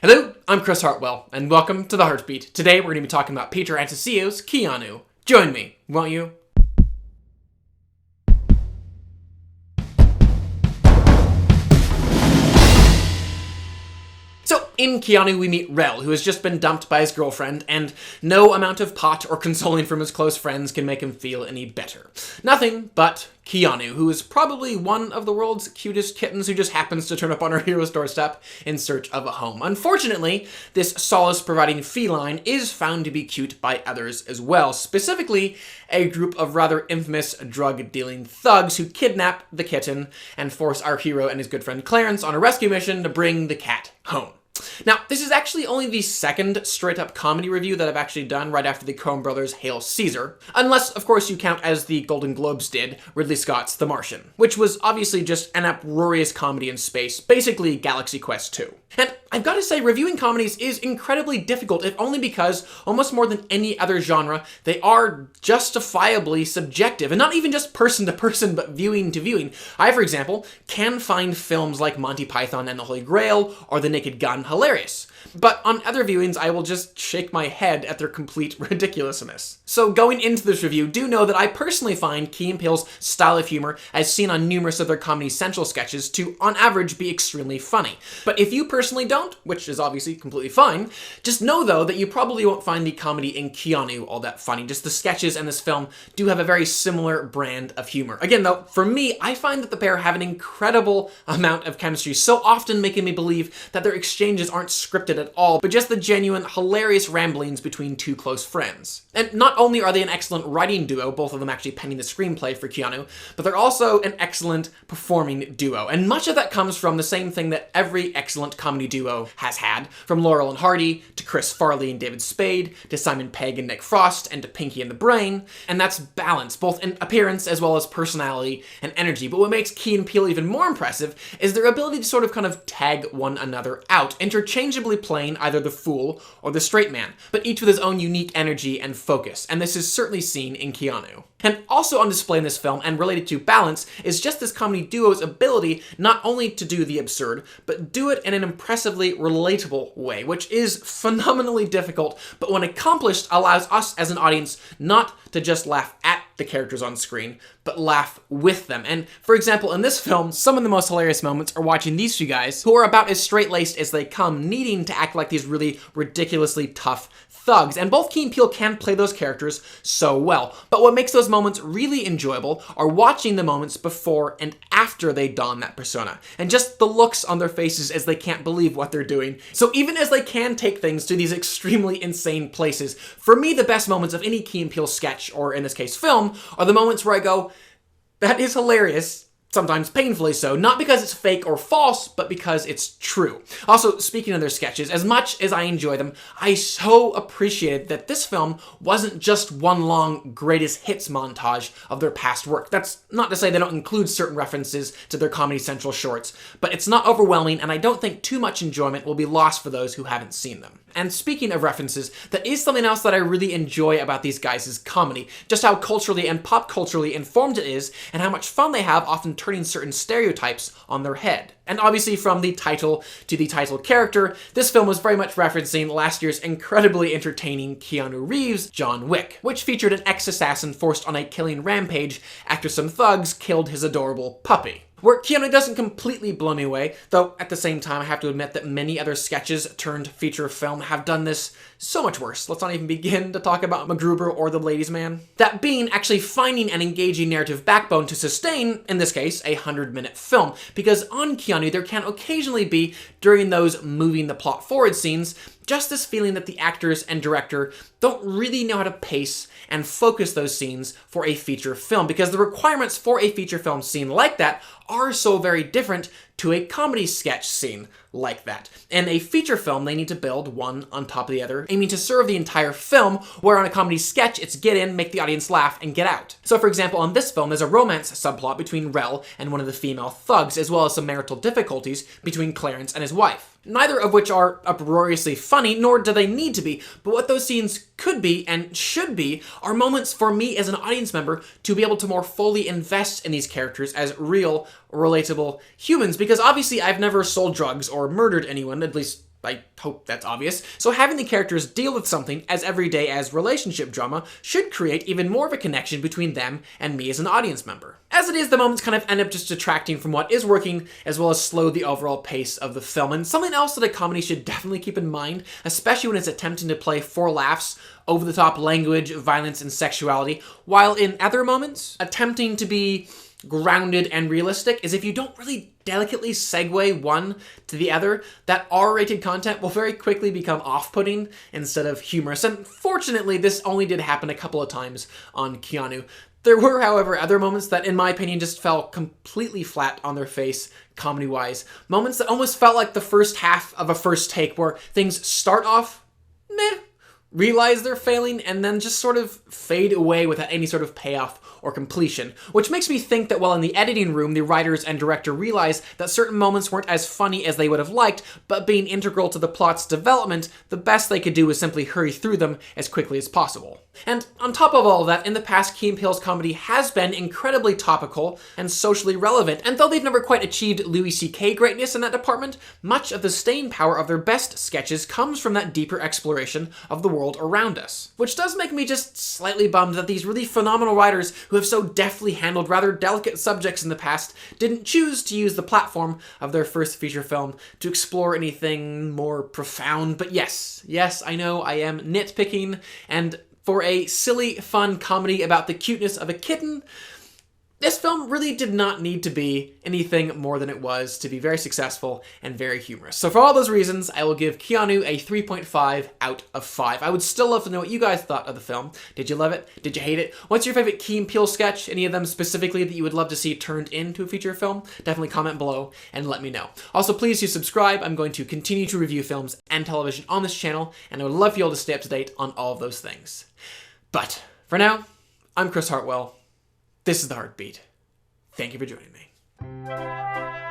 Hello, I'm Chris Hartwell, and welcome to The Heartbeat. Today we're going to be talking about Peter Atencio's Keanu. Join me, won't you? So, in Keanu, we meet Rel, who has just been dumped by his girlfriend, and no amount of pot or consoling from his close friends can make him feel any better. Nothing but Keanu, who is probably one of the world's cutest kittens who just happens to turn up on our hero's doorstep in search of a home. Unfortunately, this solace-providing feline is found to be cute by others as well, specifically a group of rather infamous drug-dealing thugs who kidnap the kitten and force our hero and his good friend Clarence on a rescue mission to bring the cat home. Now, this is actually only the second straight-up comedy review that I've actually done right after the Coen brothers' Hail Caesar, unless, of course, you count as the Golden Globes did Ridley Scott's The Martian, which was obviously just an uproarious comedy in space, basically Galaxy Quest 2. And I've got to say, reviewing comedies is incredibly difficult, if only because, almost more than any other genre, they are justifiably subjective, and not even just person to person, but viewing to viewing. I, for example, can find films like Monty Python and the Holy Grail or The Naked Gun hilarious. But on other viewings, I will just shake my head at their complete ridiculousness. So going into this review, do know that I personally find Key & Peele's style of humor, as seen on numerous of their Comedy Central sketches, to, on average, be extremely funny. But if you personally don't, which is obviously completely fine, just know, though, that you probably won't find the comedy in Keanu all that funny. Just the sketches in this film do have a very similar brand of humor. Again, though, for me, I find that the pair have an incredible amount of chemistry, so often making me believe that their exchanges aren't scripted at all, but just the genuine, hilarious ramblings between two close friends. And not only are they an excellent writing duo, both of them actually penning the screenplay for Keanu, but they're also an excellent performing duo. And much of that comes from the same thing that every excellent comedy duo has had, from Laurel and Hardy, to Chris Farley and David Spade, to Simon Pegg and Nick Frost, and to Pinky and the Brain, and that's balance, both in appearance as well as personality and energy. But what makes Key & Peele even more impressive is their ability to sort of kind of tag one another out, interchangeably playing either the fool or the straight man, but each with his own unique energy and focus, and this is certainly seen in Keanu. And also on display in this film, and related to balance, is just this comedy duo's ability not only to do the absurd, but do it in an impressively relatable way, which is phenomenally difficult, but when accomplished, allows us as an audience not to just laugh at the characters on screen, but laugh with them. And for example, in this film, some of the most hilarious moments are watching these two guys, who are about as straight-laced as they come, needing to act like these really ridiculously tough thugs, and both Key & Peele can play those characters so well. But what makes those moments really enjoyable are watching the moments before and after they don that persona, and just the looks on their faces as they can't believe what they're doing. So even as they can take things to these extremely insane places, for me the best moments of any Key & Peele sketch, or in this case film, are the moments where I go, that is hilarious. Sometimes painfully so, not because it's fake or false, but because it's true. Also, speaking of their sketches, as much as I enjoy them, I so appreciated that this film wasn't just one long greatest hits montage of their past work. That's not to say they don't include certain references to their Comedy Central shorts, but it's not overwhelming, and I don't think too much enjoyment will be lost for those who haven't seen them. And speaking of references, that is something else that I really enjoy about these guys' comedy, just how culturally and pop culturally informed it is, and how much fun they have often turning certain stereotypes on their head. And obviously from the title to the title character, this film was very much referencing last year's incredibly entertaining Keanu Reeves' John Wick, which featured an ex-assassin forced on a killing rampage after some thugs killed his adorable puppy. Where Keanu doesn't completely blow me away, though at the same time I have to admit that many other sketches turned feature film have done this so much worse. Let's not even begin to talk about MacGruber or The Ladies' Man. That being actually finding an engaging narrative backbone to sustain, in this case, a 100-minute film, because on Keanu there can occasionally be, during those moving the plot forward scenes, just this feeling that the actors and director don't really know how to pace and focus those scenes for a feature film, because the requirements for a feature film scene like that are so very different to a comedy sketch scene like that. In a feature film, they need to build one on top of the other, aiming to serve the entire film, where on a comedy sketch, it's get in, make the audience laugh, and get out. So for example, on this film, there's a romance subplot between Rel and one of the female thugs, as well as some marital difficulties between Clarence and his wife. Neither of which are uproariously funny, nor do they need to be, but what those scenes could be and should be are moments for me as an audience member to be able to more fully invest in these characters as real, relatable humans, because obviously I've never sold drugs or murdered anyone, at least I hope that's obvious. So having the characters deal with something as everyday as relationship drama should create even more of a connection between them and me as an audience member. As it is, the moments kind of end up just detracting from what is working, as well as slow the overall pace of the film. And something else that a comedy should definitely keep in mind, especially when it's attempting to play for laughs, over-the-top language, violence, and sexuality, while in other moments, attempting to be grounded and realistic, is if you don't really delicately segue one to the other, that R-rated content will very quickly become off-putting instead of humorous. And fortunately, this only did happen a couple of times on Keanu. There were, however, other moments that, in my opinion, just fell completely flat on their face, comedy-wise. Moments that almost felt like the first half of a first take, where things start off meh, realize they're failing, and then just sort of fade away without any sort of payoff or completion, which makes me think that while in the editing room, the writers and director realized that certain moments weren't as funny as they would have liked, but being integral to the plot's development, the best they could do was simply hurry through them as quickly as possible. And on top of all of that, in the past, Key & Peele's comedy has been incredibly topical and socially relevant, and though they've never quite achieved Louis C.K. greatness in that department, much of the staying power of their best sketches comes from that deeper exploration of the world around us. Which does make me just slightly bummed that these really phenomenal writers who have so deftly handled rather delicate subjects in the past didn't choose to use the platform of their first feature film to explore anything more profound. But yes, I know I am nitpicking, and for a silly, fun comedy about the cuteness of a kitten, this film really did not need to be anything more than it was to be very successful and very humorous. So for all those reasons, I will give Keanu a 3.5 out of 5. I would still love to know what you guys thought of the film. Did you love it? Did you hate it? What's your favorite Key & Peele sketch? Any of them specifically that you would love to see turned into a feature film? Definitely comment below and let me know. Also, please do subscribe. I'm going to continue to review films and television on this channel, and I would love for you all to stay up to date on all of those things. But for now, I'm Chris Hartwell. This is The Heartbeat. Thank you for joining me.